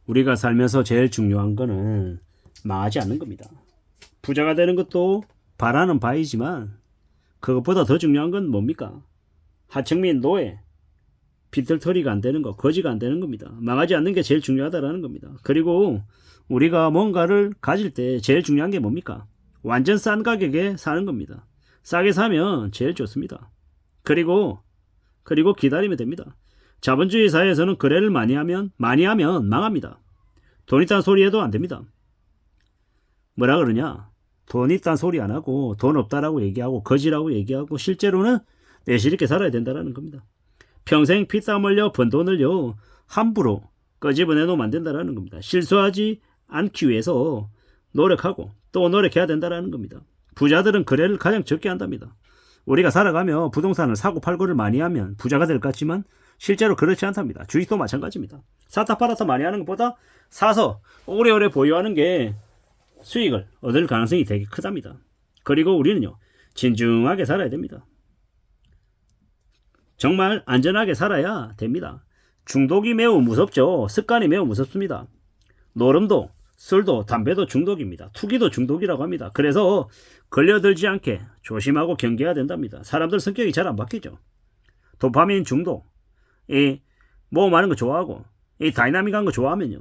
우리가 살면서 제일 중요한 거는 망하지 않는 겁니다. 부자가 되는 것도 바라는 바이지만 그것보다 더 중요한 건 뭡니까? 하청민, 노예, 빈털터리가 안 되는 거, 거지가 안 되는 겁니다. 망하지 않는 게 제일 중요하다라는 겁니다. 그리고 우리가 뭔가를 가질 때 제일 중요한 게 뭡니까? 완전 싼 가격에 사는 겁니다. 싸게 사면 제일 좋습니다. 그리고 기다리면 됩니다. 자본주의 사회에서는 거래를 많이 하면 망합니다. 돈 있다는 소리 해도 안 됩니다. 뭐라 그러냐? 돈 있다는 소리 안 하고 돈 없다라고 얘기하고 거지라고 얘기하고 실제로는 내실 있게 살아야 된다는 겁니다. 평생 피땀 흘려 번 돈을요 함부로 꺼집어내 놓으면 안 된다는 겁니다. 실수하지 않기 위해서 노력하고 또 노력해야 된다는 겁니다. 부자들은 거래를 가장 적게 한답니다. 우리가 살아가며 부동산을 사고 팔고를 많이 하면 부자가 될 것 같지만 실제로 그렇지 않답니다. 주식도 마찬가지입니다. 사다 팔아서 많이 하는 것보다 사서 오래오래 보유하는 게 수익을 얻을 가능성이 되게 크답니다. 그리고 우리는요 진중하게 살아야 됩니다. 정말 안전하게 살아야 됩니다. 중독이 매우 무섭죠. 습관이 매우 무섭습니다. 노름도, 술도, 담배도 중독입니다. 투기도 중독이라고 합니다. 그래서 걸려들지 않게 조심하고 경계해야 된답니다. 사람들 성격이 잘 안 바뀌죠. 도파민 중독, 이 모험하는 거 좋아하고 이 다이나믹한 거 좋아하면요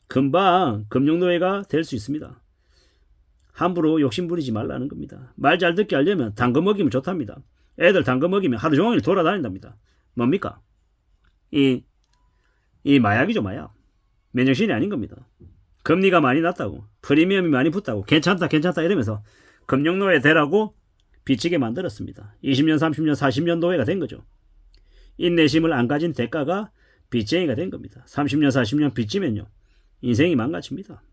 금방 금융노예가 될 수 있습니다. 함부로 욕심 부리지 말라는 겁니다. 말 잘 듣게 하려면 당근 먹이면 좋답니다. 애들 당근 먹이면 하루 종일 돌아다닌답니다. 뭡니까? 이 마약이죠, 마약. 맨정신이 아닌 겁니다. 금리가 많이 낮다고, 프리미엄이 많이 붙다고, 괜찮다 이러면서 금융노예 되라고 비치게 만들었습니다. 20년, 30년, 40년 노예가 된 거죠. 인내심을 안 가진 대가가 빚쟁이가 된 겁니다. 30년, 40년 빚지면요 인생이 망가집니다.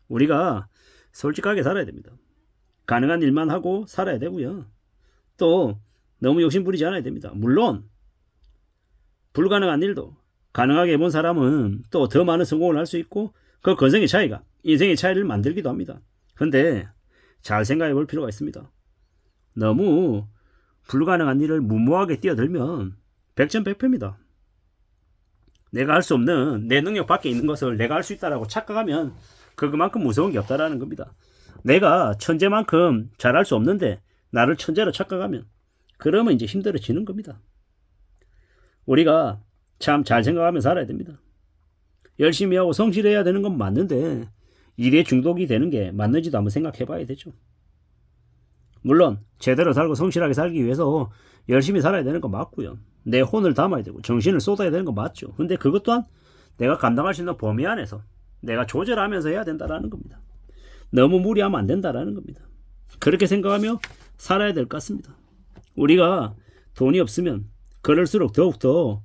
우리가 솔직하게 살아야 됩니다. 가능한 일만 하고 살아야 되고요. 또 너무 욕심 부리지 않아야 됩니다. 물론 불가능한 일도 가능하게 해본 사람은 또 더 많은 성공을 할 수 있고 그 건성의 차이가 인생의 차이를 만들기도 합니다. 그런데 잘 생각해 볼 필요가 있습니다. 너무 불가능한 일을 무모하게 뛰어들면 백전백패입니다. 내가 할 수 없는 내 능력 밖에 있는 것을 내가 할 수 있다라고 착각하면 그만큼 무서운 게 없다라는 겁니다. 내가 천재만큼 잘할 수 없는데 나를 천재로 착각하면 그러면 이제 힘들어지는 겁니다. 우리가 참 잘 생각하며 살아야 됩니다. 열심히 하고 성실해야 되는 건 맞는데 일에 중독이 되는 게 맞는지도 한번 생각해 봐야 되죠. 물론 제대로 살고 성실하게 살기 위해서 열심히 살아야 되는 건 맞고요. 내 혼을 담아야 되고 정신을 쏟아야 되는 건 맞죠. 근데 그것 또한 내가 감당할 수 있는 범위 안에서 내가 조절하면서 해야 된다는 겁니다. 너무 무리하면 안 된다는 겁니다. 그렇게 생각하며 살아야 될 것 같습니다. 우리가 돈이 없으면 그럴수록 더욱더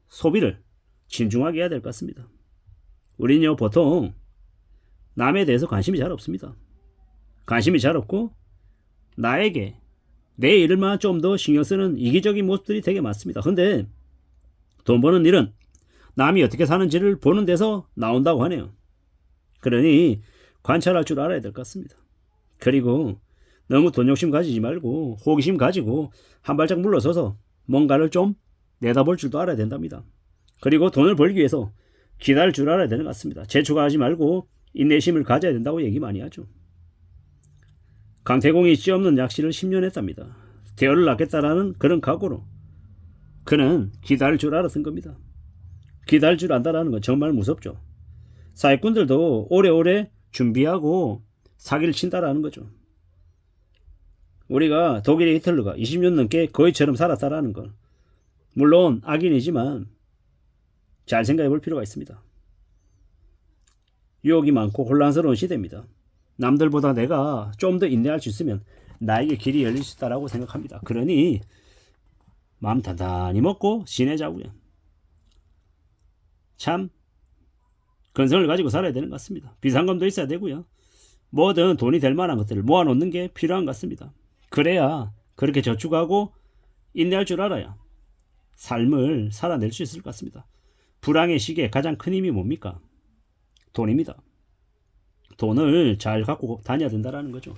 소비를 신중하게 해야 될 것 같습니다. 우리는요 보통 남에 대해서 관심이 잘 없습니다. 관심이 잘 없고 나에게 내 일만 좀 더 신경 쓰는 이기적인 모습들이 되게 많습니다. 근데 돈 버는 일은 남이 어떻게 사는지를 보는 데서 나온다고 하네요. 그러니 관찰할 줄 알아야 될 것 같습니다. 그리고 너무 돈 욕심 가지지 말고 호기심 가지고 한 발짝 물러서서 뭔가를 좀 내다볼 줄도 알아야 된답니다. 그리고 돈을 벌기 위해서 기다릴 줄 알아야 되는 것 같습니다. 재촉하지 말고 인내심을 가져야 된다고 얘기 많이 하죠. 강태공이 씨 없는 약시를 10년 했답니다. 대어를 낳겠다라는 그런 각오로 그는 기다릴 줄 알았던 겁니다. 기다릴 줄 안다라는 건 정말 무섭죠. 사기꾼들도 오래오래 준비하고 사기를 친다라는 거죠. 우리가 독일의 히틀러가 20년 넘게 거위처럼 살았다라는 건 물론 악인이지만 잘 생각해 볼 필요가 있습니다. 유혹이 많고 혼란스러운 시대입니다. 남들보다 내가 좀 더 인내할 수 있으면 나에게 길이 열릴 수 있다라고 생각합니다. 그러니 마음 단단히 먹고 지내자고요. 참 근성을 가지고 살아야 되는 것 같습니다. 비상금도 있어야 되고요. 뭐든 돈이 될 만한 것들을 모아놓는 게 필요한 것 같습니다. 그래야 그렇게 저축하고 인내할 줄 알아야 삶을 살아낼 수 있을 것 같습니다. 불황의 시기에 가장 큰 힘이 뭡니까? 돈입니다. 돈을 잘 갖고 다녀야 된다는 거죠.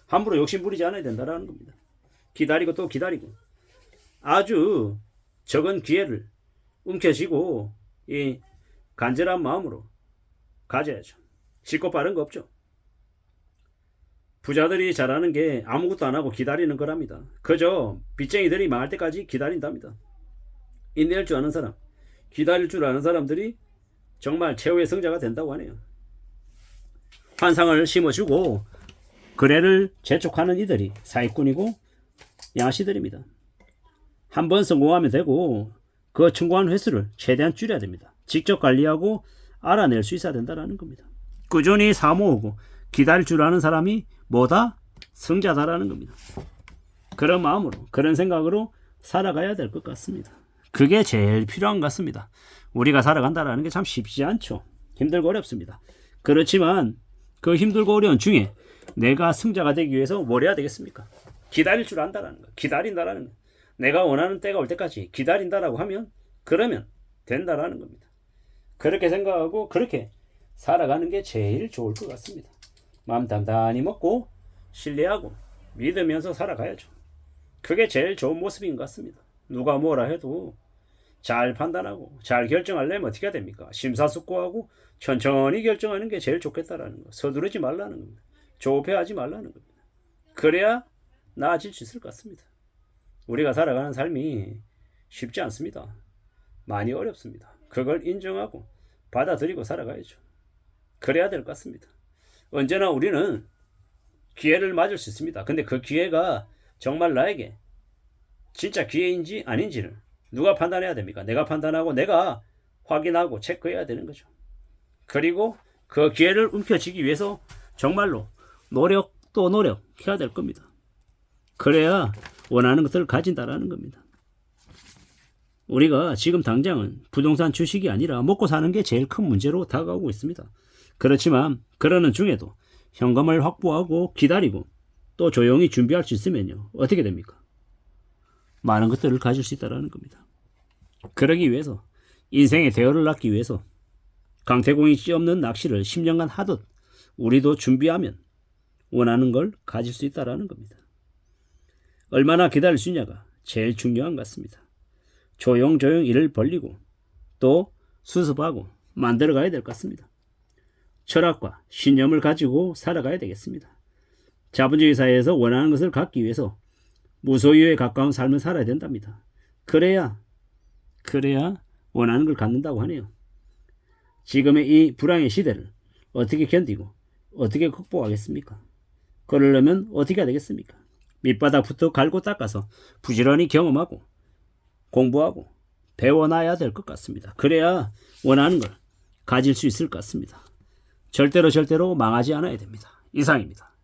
함부로 욕심 부리지 않아야 된다는 겁니다. 기다리고 또 기다리고 아주 적은 기회를 움켜쥐고 간절한 마음으로 가져야죠. 쉽고 빠른 거 없죠. 부자들이 잘하는 게 아무것도 안 하고 기다리는 거랍니다. 그저 빚쟁이들이 망할 때까지 기다린답니다. 인내할 줄 아는 사람, 기다릴 줄 아는 사람들이 정말 최후의 승자가 된다고 하네요. 환상을 심어주고 거래를 재촉하는 이들이 사기꾼이고 양아씨들입니다. 한번 성공하면 되고 그 성공한 횟수를 최대한 줄여야 됩니다. 직접 관리하고 알아낼 수 있어야 된다는 겁니다. 꾸준히 사모으고 기다릴 줄 아는 사람이 뭐다? 승자다라는 겁니다. 그런 마음으로, 그런 생각으로 살아가야 될 것 같습니다. 그게 제일 필요한 것 같습니다. 우리가 살아간다는 게 참 쉽지 않죠. 힘들고 어렵습니다. 그렇지만 그 힘들고 어려운 중에 내가 승자가 되기 위해서 뭘 해야 되겠습니까? 기다릴 줄 안다라는 거. 기다린다라는 거. 내가 원하는 때가 올 때까지 기다린다라고 하면 그러면 된다라는 겁니다. 그렇게 생각하고 그렇게 살아가는 게 제일 좋을 것 같습니다. 마음 단단히 먹고 신뢰하고 믿으면서 살아가야죠. 그게 제일 좋은 모습인 것 같습니다. 누가 뭐라 해도 잘 판단하고 잘 결정하려면 어떻게 해야 됩니까? 심사숙고하고 천천히 결정하는 게 제일 좋겠다라는 거. 서두르지 말라는 겁니다. 조급해하지 말라는 겁니다. 그래야 나아질 수 있을 것 같습니다. 우리가 살아가는 삶이 쉽지 않습니다. 많이 어렵습니다. 그걸 인정하고 받아들이고 살아가야죠. 그래야 될 것 같습니다. 언제나 우리는 기회를 맞을 수 있습니다. 근데 그 기회가 정말 나에게 진짜 기회인지 아닌지를 누가 판단해야 됩니까? 내가 판단하고 내가 확인하고 체크해야 되는 거죠. 그리고 그 기회를 움켜쥐기 위해서 정말로 노력 또 노력해야 될 겁니다. 그래야 원하는 것들을 가진다라는 겁니다. 우리가 지금 당장은 부동산 주식이 아니라 먹고 사는 게 제일 큰 문제로 다가오고 있습니다. 그렇지만 그러는 중에도 현금을 확보하고 기다리고 또 조용히 준비할 수 있으면요. 어떻게 됩니까? 많은 것들을 가질 수 있다는 겁니다. 그러기 위해서 인생의 대열을 낳기 위해서 강태공이 찌없는 낚시를 10년간 하듯 우리도 준비하면 원하는 걸 가질 수 있다는 겁니다. 얼마나 기다릴 수 있냐가 제일 중요한 것 같습니다. 조용조용 일을 벌리고 또 수습하고 만들어가야 될 것 같습니다. 철학과 신념을 가지고 살아가야 되겠습니다. 자본주의 사회에서 원하는 것을 갖기 위해서 무소유에 가까운 삶을 살아야 된답니다. 그래야 원하는 걸 갖는다고 하네요. 지금의 이 불황의 시대를 어떻게 견디고 어떻게 극복하겠습니까? 그러려면 어떻게 해야 되겠습니까? 밑바닥부터 갈고 닦아서 부지런히 경험하고 공부하고 배워놔야 될 것 같습니다. 그래야 원하는 걸 가질 수 있을 것 같습니다. 절대로 망하지 않아야 됩니다. 이상입니다.